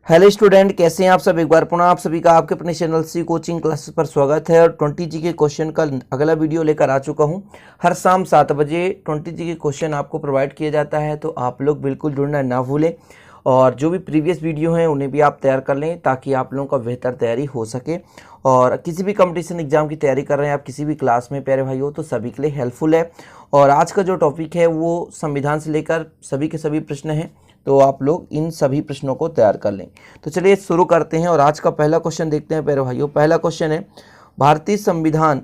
Hello student, कैसे हैं आप सब। एक बार पुनः आप सभी का आपके अपने चैनल सी कोचिंग क्लासेस पर स्वागत है। और 20 जी के क्वेश्चन का अगला वीडियो लेकर आ चुका हूं। हर शाम 7 बजे 20 जी के क्वेश्चन आपको प्रोवाइड किया जाता है, तो आप लोग बिल्कुल जुड़ना ना भूलें। और जो भी प्रीवियस वीडियो हैं उन्हें भी आप तैयार कर लें, ताकि आप लोगों का बेहतर तैयारी हो सके। और किसी भी कंपटीशन एग्जाम की तैयारी कर रहे हैं आप, किसी भी क्लास में प्यारे भाई हो, तो सभी के लिए हेल्पफुल है। और आज का जो टॉपिक है वो संविधान से लेकर सभी के सभी प्रश्न हैं, तो आप लोग इन सभी प्रश्नों को तैयार कर लें। तो चलिए शुरू करते हैं और आज का पहला क्वेश्चन देखते हैं प्यारे भाइयों। पहला क्वेश्चन है, भारतीय संविधान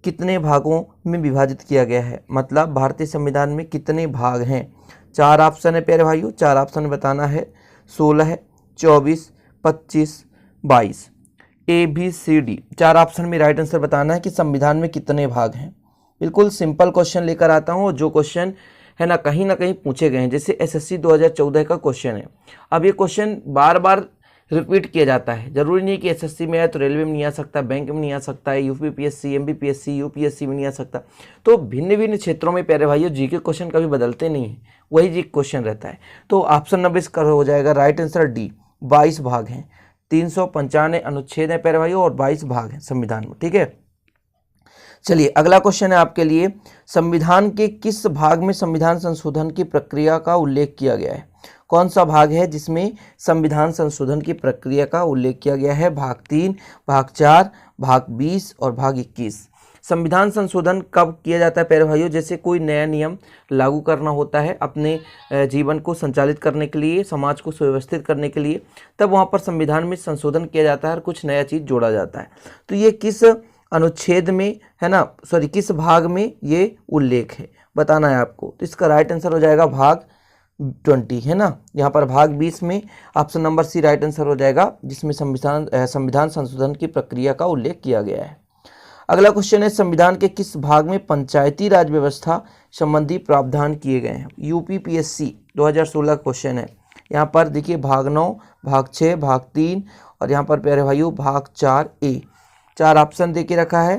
कितने भागों में विभाजित किया गया है। मतलब भारतीय संविधान में कितने भाग हैं। 4 ऑप्शन है प्यारे भाइयों, 4 ऑप्शन बताना है। 16, 24, 25, 22, ABCD 4 ऑप्शन में राइट आंसर बताना है कि संविधान में कितने भाग हैं। बिल्कुल सिंपल क्वेश्चन लेकर आता हूँ, जो क्वेश्चन है ना कहीं पूछे गए हैं। जैसे SSC 2014 का क्वेश्चन है। अब ये क्वेश्चन बार बार रिपीट किया जाता है। जरूरी नहीं कि SSC में आए तो रेलवे में नहीं आ सकता, बैंक में नहीं आ सकता है, UPPSC, MBPSC, UPSC में नहीं आ सकता। तो भिन्न भिन्न क्षेत्रों में प्यारे भाइयों जी के क्वेश्चन कभी बदलते नहीं है, वही जी क्वेश्चन रहता है। तो ऑप्शन नंबर इसका हो जाएगा राइट आंसर डी। 22 भाग हैं, 395 अनुच्छेद है प्यारे भाइयों, और 22 भाग हैं संविधान में। ठीक है, चलिए अगला क्वेश्चन है आपके लिए। संविधान के किस भाग में संविधान संशोधन की प्रक्रिया का उल्लेख किया गया है। कौन सा भाग है जिसमें संविधान संशोधन की प्रक्रिया का उल्लेख किया गया है। भाग 3, भाग 4, भाग 20 और भाग 21। संविधान संशोधन कब किया जाता है प्यारे भाइयों। जैसे कोई नया नियम लागू करना होता है अपने जीवन को संचालित करने के लिए, समाज को सुव्यवस्थित करने के लिए, तब वहाँ पर संविधान में संशोधन किया जाता है और कुछ नया चीज़ जोड़ा जाता है। तो ये किस अनुच्छेद में है ना, सॉरी किस भाग में ये उल्लेख है बताना है आपको। तो इसका राइट आंसर हो जाएगा भाग 20 है ना। यहाँ पर भाग 20 में option number C right answer हो जाएगा, जिसमें संविधान संशोधन की प्रक्रिया का उल्लेख किया गया है। अगला क्वेश्चन है, संविधान के किस भाग में पंचायती राज व्यवस्था संबंधी प्रावधान किए गए हैं। UPPSC 2016 क्वेश्चन है। यहाँ पर देखिए भाग 9, भाग 6, भाग 3 और यहाँ पर प्यारे भाइयों भाग 4A। 4 ऑप्शन दे के रखा है,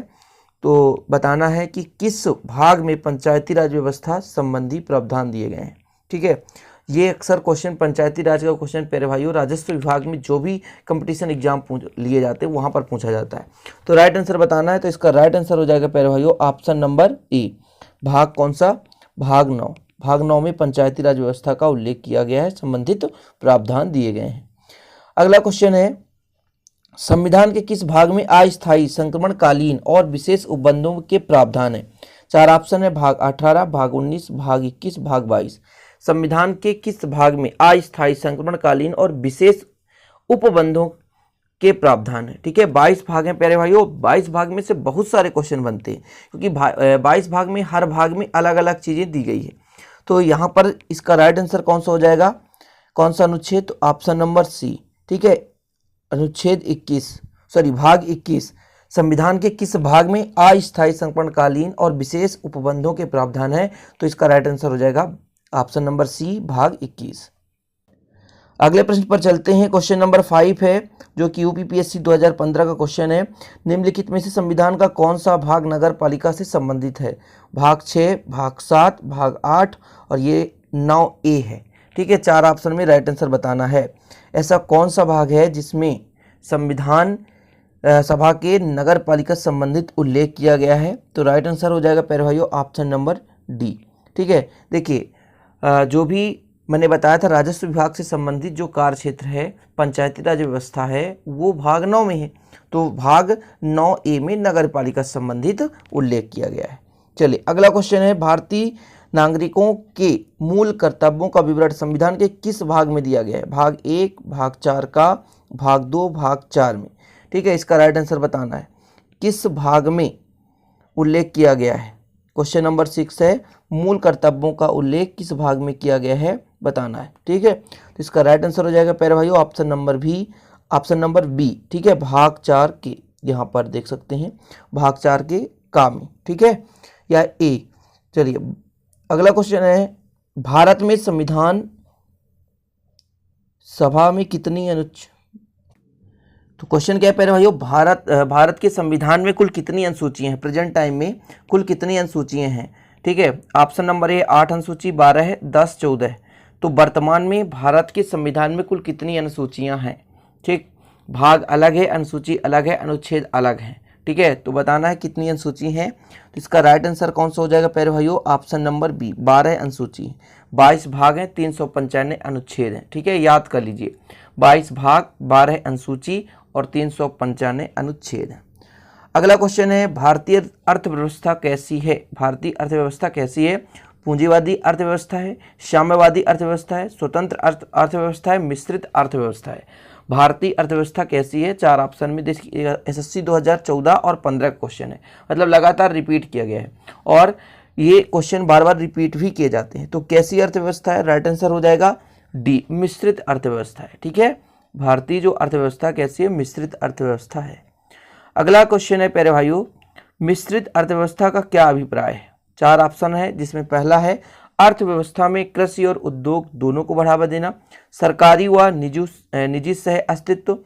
तो बताना है कि किस भाग में पंचायती राज व्यवस्था संबंधी प्रावधान दिए गए हैं। ठीक है, ये अक्सर क्वेश्चन पंचायती राज का क्वेश्चन प्यारे भाइयों राजस्व विभाग में जो भी कंपटीशन एग्जाम लिए जाते हैं वहाँ पर पूछा जाता है। तो राइट आंसर बताना है, तो इसका राइट आंसर हो जाएगा प्यारे भाइयों ऑप्शन नंबर ए। भाग कौन सा, भाग 9। भाग 9 में पंचायती राज व्यवस्था का उल्लेख किया गया है, संबंधित प्रावधान दिए गए हैं। अगला क्वेश्चन है, संविधान के किस भाग में अस्थायी संक्रमणकालीन और विशेष उपबंधों के प्रावधान है। 4 ऑप्शन है, भाग 18, भाग 19, भाग 21, भाग 22। संविधान के किस भाग में अस्थायी संक्रमणकालीन और विशेष उपबंधों के प्रावधान है। ठीक है, 22 भाग हैं प्यारे भाइयों। 22 भाग में से बहुत सारे क्वेश्चन बनते हैं, क्योंकि 22 भाग में हर भाग में अलग अलग चीजें दी गई है। तो यहाँ पर इसका राइट आंसर कौन सा हो जाएगा, कौन सा अनुच्छेद, तो ऑप्शन नंबर सी। ठीक है, अनुच्छेद 21, सॉरी भाग 21। संविधान के किस भाग में अस्थायी संक्रमणकालीन और विशेष उपबंधों के प्रावधान है, तो इसका राइट आंसर हो जाएगा ऑप्शन नंबर सी, भाग 21। अगले प्रश्न पर चलते हैं। क्वेश्चन नंबर 5 है, जो कि UPPSC 2015 का क्वेश्चन है। निम्नलिखित में से संविधान का कौन सा भाग नगर पालिका से संबंधित है। भाग 6, भाग 7, भाग 8 और ये 9A है। ठीक है, 4 ऑप्शन में राइट आंसर बताना है। ऐसा कौन सा भाग है जिसमें संविधान सभा के नगर पालिका संबंधित उल्लेख किया गया है। तो राइट आंसर हो जाएगा प्यारे भाइयों ऑप्शन नंबर डी। ठीक है, देखिए जो भी मैंने बताया था राजस्व विभाग से संबंधित जो कार्य क्षेत्र है, पंचायती राज व्यवस्था है, वो भाग 9 में है। तो भाग 9A में नगर पालिका संबंधित उल्लेख किया गया है। चलिए अगला क्वेश्चन है, भारतीय नागरिकों के मूल कर्तव्यों का विवरण संविधान के किस भाग में दिया गया है। भाग 1, भाग 4 का, भाग 2, भाग 4 में। ठीक है, इसका राइट आंसर बताना है किस भाग में उल्लेख किया गया है। क्वेश्चन नंबर 6 है, मूल कर्तव्यों का उल्लेख किस भाग में किया गया है बताना है। ठीक है, तो इसका राइट आंसर हो जाएगा प्यारे भाइयों ऑप्शन नंबर बी। ठीक है, भाग 4 के, यहाँ पर देख सकते हैं भाग 4 के का में। ठीक है, या ए। चलिए अगला क्वेश्चन है, भारत में संविधान सभा में कितनी अनुच्छेद। तो क्वेश्चन क्या है प्यारे भाइयों, भारत के संविधान में कुल कितनी अनुसूचियां हैं। प्रेजेंट टाइम में कुल कितनी अनुसूचियां हैं। ठीक है, ऑप्शन नंबर ए 8 अनुसूची, 12 है, 10, 14 है। तो वर्तमान में भारत के संविधान में कुल कितनी अनुसूचियां हैं। ठीक, भाग अलग है, अनुसूची अलग है, अनुच्छेद अलग है। ठीक है, तो बताना है कितनी अनुसूची हैं। तो इसका राइट आंसर कौन सा हो जाएगा प्यारे भाइयों, ऑप्शन नंबर बी, 12 अनुसूची, 22 भाग हैं, 395 अनुच्छेद हैं। ठीक है, याद कर लीजिए, 22 भाग, 12 अनुसूची और 395 अनुच्छेद हैं। अगला क्वेश्चन है, भारतीय अर्थव्यवस्था कैसी है? भारतीय अर्थव्यवस्था कैसी है? पूंजीवादी अर्थव्यवस्था है, साम्यवादी अर्थव्यवस्था है, स्वतंत्र अर्थव्यवस्था है, मिश्रित अर्थव्यवस्था है। भारतीय अर्थव्यवस्था कैसी है? 4 ऑप्शन में देखिए, एसएससी 2014 और 15 का क्वेश्चन है, मतलब लगातार रिपीट किया गया है और ये क्वेश्चन बार बार रिपीट भी किए जाते हैं। तो कैसी अर्थव्यवस्था है? राइट आंसर हो जाएगा डी, मिश्रित अर्थव्यवस्था है। ठीक है, भारतीय जो अर्थव्यवस्था कैसी है? मिश्रित अर्थव्यवस्था है। अगला क्वेश्चन है प्यारे भाइयों, मिश्रित अर्थव्यवस्था का क्या अभिप्राय है? 4 ऑप्शन है, जिसमें पहला है अर्थव्यवस्था में कृषि और उद्योग दोनों को बढ़ावा देना, सरकारी व निजी सह अस्तित्व।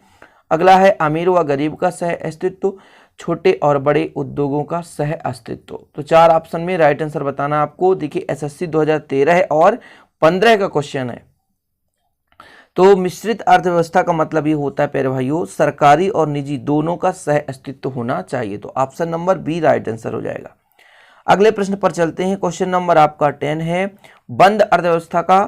अगला है अमीर व गरीब का सह अस्तित्व, छोटे और बड़े उद्योगों का सह अस्तित्व। तो 4 ऑप्शन में राइट आंसर बताना आपको। देखिए, एसएससी 2013 और 15 का क्वेश्चन है। तो मिश्रित अर्थव्यवस्था का मतलब ये होता है प्यारे भाइयों, सरकारी और निजी दोनों का सह अस्तित्व होना चाहिए। तो option number B right answer हो जाएगा। अगले प्रश्न पर चलते हैं। क्वेश्चन नंबर आपका 10 है, बंद अर्थव्यवस्था का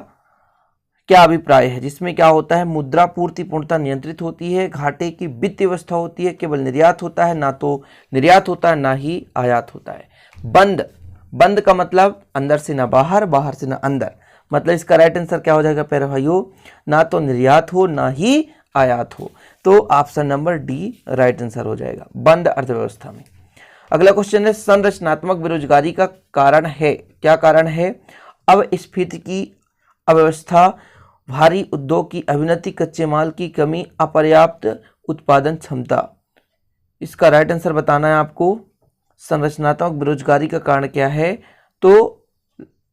क्या अभिप्राय है? जिसमें क्या होता है, मुद्रा पूर्ति पूर्णतः नियंत्रित होती है, घाटे की वित्तीय व्यवस्था होती है, केवल निर्यात होता है, ना तो निर्यात होता है ना ही आयात होता है। बंद, बंद का मतलब अंदर से ना बाहर, बाहर से ना अंदर, मतलब इसका राइट आंसर क्या हो जाएगा प्यारे भाइयों, ना तो निर्यात हो ना ही आयात हो। तो option number D right answer हो जाएगा, बंद अर्थव्यवस्था में। अगला क्वेश्चन है, संरचनात्मक बेरोजगारी का कारण है? क्या कारण है? अपस्फीति की अव्यवस्था, भारी उद्योग की अवनति, कच्चे माल की कमी, अपर्याप्त उत्पादन क्षमता। इसका राइट आंसर बताना है आपको। संरचनात्मक बेरोजगारी का कारण क्या है? तो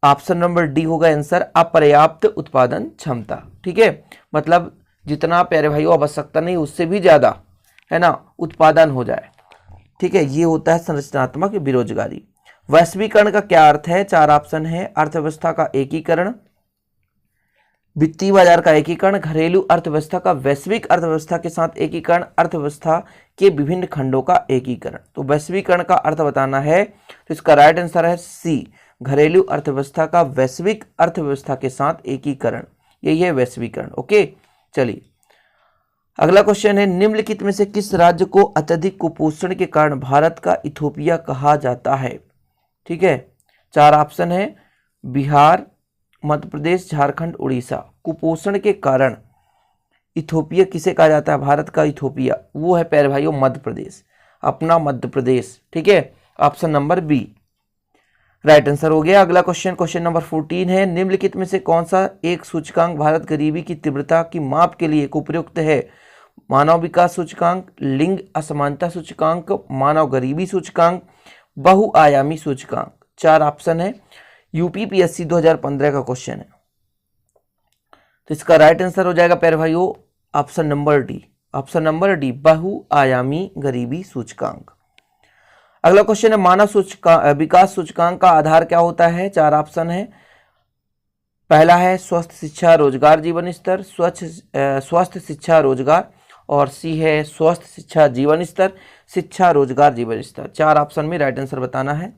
ऑप्शन नंबर डी होगा आंसर, अपर्याप्त उत्पादन क्षमता। ठीक है, मतलब जितना प्यारे भाइयों आवश्यकता नहीं उससे भी ज्यादा है ना उत्पादन हो जाए। ठीक है, ये होता है संरचनात्मक बेरोजगारी। वैश्वीकरण का क्या अर्थ है? 4 ऑप्शन है, अर्थव्यवस्था का एकीकरण, वित्तीय बाजार का एकीकरण, घरेलू अर्थव्यवस्था का वैश्विक अर्थव्यवस्था के साथ एकीकरण, अर्थव्यवस्था के विभिन्न खंडों का एकीकरण। तो वैश्वीकरण का अर्थ बताना है, तो इसका राइट आंसर है सी, घरेलू अर्थव्यवस्था का वैश्विक अर्थव्यवस्था के साथ एकीकरण, यही है वैश्वीकरण। ओके, चलिए अगला क्वेश्चन है, निम्नलिखित में से किस राज्य को अत्यधिक कुपोषण के कारण भारत का इथोपिया कहा जाता है? ठीक है, 4 ऑप्शन है, बिहार, मध्य प्रदेश, झारखंड, उड़ीसा। कुपोषण के कारण इथोपिया किसे कहा जाता है? भारत का इथोपिया वो है प्यारे भाइयों मध्य प्रदेश, अपना मध्य प्रदेश। ठीक है, option number B right answer हो गया। अगला क्वेश्चन, क्वेश्चन नंबर 14 है, निम्नलिखित में से कौन सा एक सूचकांक भारत गरीबी की तीव्रता की माप के लिए उपयुक्त है? मानव विकास सूचकांक, लिंग असमानता सूचकांक, मानव गरीबी सूचकांक, बहुआयामी सूचकांक। 4 ऑप्शन है, यूपीपीएससी 2015 का क्वेश्चन है। तो इसका राइट आंसर हो जाएगा प्यारे भाइयों option number D, option number D, बहुआयामी गरीबी सूचकांक। अगला क्वेश्चन है, मानव विकास सूचकांक का आधार क्या होता है? 4 ऑप्शन है, पहला है स्वस्थ शिक्षा रोजगार जीवन स्तर, स्वस्थ शिक्षा रोजगार, और सी है स्वस्थ शिक्षा जीवन स्तर, शिक्षा रोजगार जीवन स्तर। 4 ऑप्शन में राइट आंसर बताना है।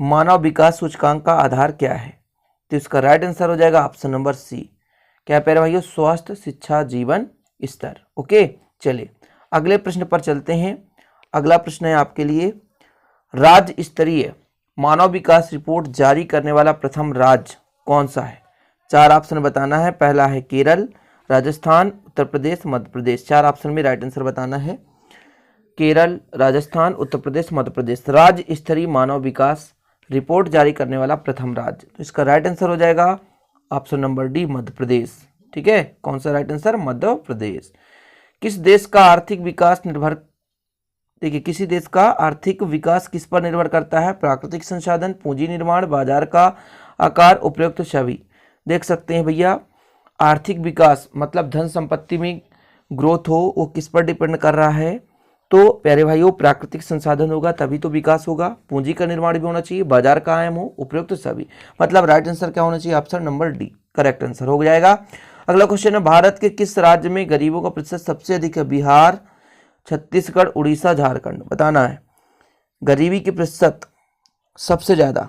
मानव विकास सूचकांक का आधार क्या है? तो इसका राइट आंसर हो जाएगा ऑप्शन नंबर सी, क्या प्यारे भाइयों, स्वस्थ शिक्षा जीवन स्तर। ओके, चलिए अगले प्रश्न पर चलते हैं। अगला प्रश्न है आपके लिए, राज्य स्तरीय मानव विकास रिपोर्ट जारी करने वाला प्रथम राज्य कौन सा है? 4 ऑप्शन बताना है, पहला है केरल, राजस्थान, उत्तर प्रदेश, मध्य प्रदेश। 4 ऑप्शन में राइट आंसर बताना है, केरल, राजस्थान, उत्तर प्रदेश, मध्य प्रदेश। राज्य स्तरीय मानव विकास रिपोर्ट जारी करने वाला प्रथम राज्य, तो इसका राइट आंसर हो जाएगा ऑप्शन नंबर डी, मध्य प्रदेश। ठीक है, कौन सा राइट आंसर? मध्य प्रदेश। किस देश का आर्थिक विकास निर्भर, देखिए किसी देश का आर्थिक विकास किस पर निर्भर करता है? प्राकृतिक संसाधन, पूंजी निर्माण, बाजार का आकार, उपयुक्त छवि। देख सकते हैं भैया, आर्थिक विकास मतलब धन संपत्ति में ग्रोथ हो, वो किस पर डिपेंड कर रहा है? तो प्यारे भाइयों प्राकृतिक संसाधन होगा तभी तो विकास होगा, पूंजी का निर्माण भी होना चाहिए, बाजार कायम हो, उपयुक्त छवि। मतलब राइट आंसर क्या होना चाहिए? Option number D correct answer हो जाएगा। अगला क्वेश्चन है, भारत के किस राज्य में गरीबों का प्रतिशत सबसे अधिक है? बिहार, छत्तीसगढ़, उड़ीसा, झारखंड। बताना है गरीबी के प्रतिशत सबसे ज्यादा।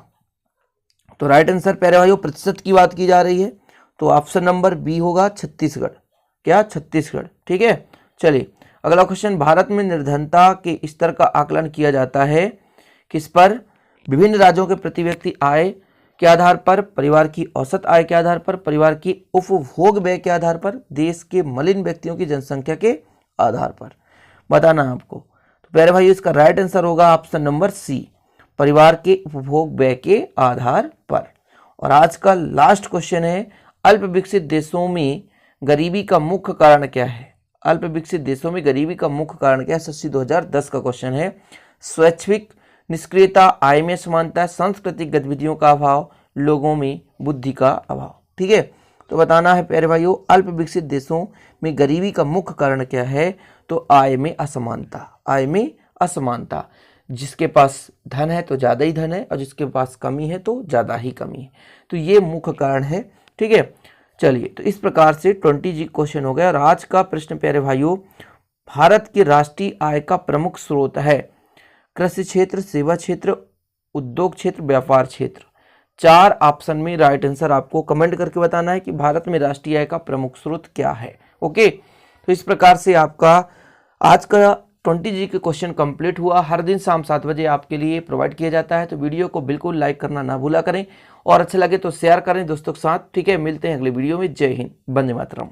तो राइट आंसर प्यारे भाइयों, प्रतिशत की बात की जा रही है तो ऑप्शन नंबर बी होगा, छत्तीसगढ़। क्या? छत्तीसगढ़। ठीक है, चलिए अगला क्वेश्चन, भारत में निर्धनता के स्तर का आकलन किया जाता है किस पर? विभिन्न राज्यों के प्रति व्यक्ति आय के आधार पर, परिवार की औसत आय के आधार पर, परिवार की उपभोग व्यय के आधार पर, देश के मलिन व्यक्तियों की जनसंख्या के आधार पर। बताना है आपको। तो प्यारे भाई इसका राइट आंसर होगा ऑप्शन नंबर सी, परिवार के उपभोग व्यय के आधार पर। और आज का लास्ट क्वेश्चन है, अल्प विकसित देशों में गरीबी का मुख्य कारण क्या है? अल्प विकसित देशों में गरीबी का मुख्य कारण क्या है? SSC 2010 का क्वेश्चन है। स्वैच्छिक निष्क्रियता, आय में समानता, सांस्कृतिक गतिविधियों का अभाव, लोगों में बुद्धि का अभाव। ठीक है, तो बताना है प्यारे भाइयों, अल्प विकसित देशों में गरीबी का मुख्य कारण क्या है? तो आय में असमानता। आय में असमानता, जिसके पास धन है तो ज़्यादा ही धन है और जिसके पास कमी है तो ज़्यादा ही कमी है। तो ये मुख्य कारण है। ठीक है, चलिए तो इस प्रकार से 20G क्वेश्चन हो गया। और आज का प्रश्न प्यारे भाइयों, भारत की राष्ट्रीय आय का प्रमुख स्रोत है कृषि क्षेत्र, सेवा क्षेत्र, उद्योग क्षेत्र, व्यापार क्षेत्र। 4 ऑप्शन में राइट आंसर आपको कमेंट करके बताना है कि भारत में राष्ट्रीय आय का प्रमुख स्रोत क्या है। ओके, तो इस प्रकार से आपका आज का 20G के क्वेश्चन कंप्लीट हुआ। हर दिन शाम 7 बजे आपके लिए प्रोवाइड किया जाता है। तो वीडियो को बिल्कुल लाइक करना ना भूला करें और अच्छा लगे तो शेयर करें दोस्तों के साथ। ठीक है, मिलते हैं अगले वीडियो में। जय हिंद, वंदे मातरम।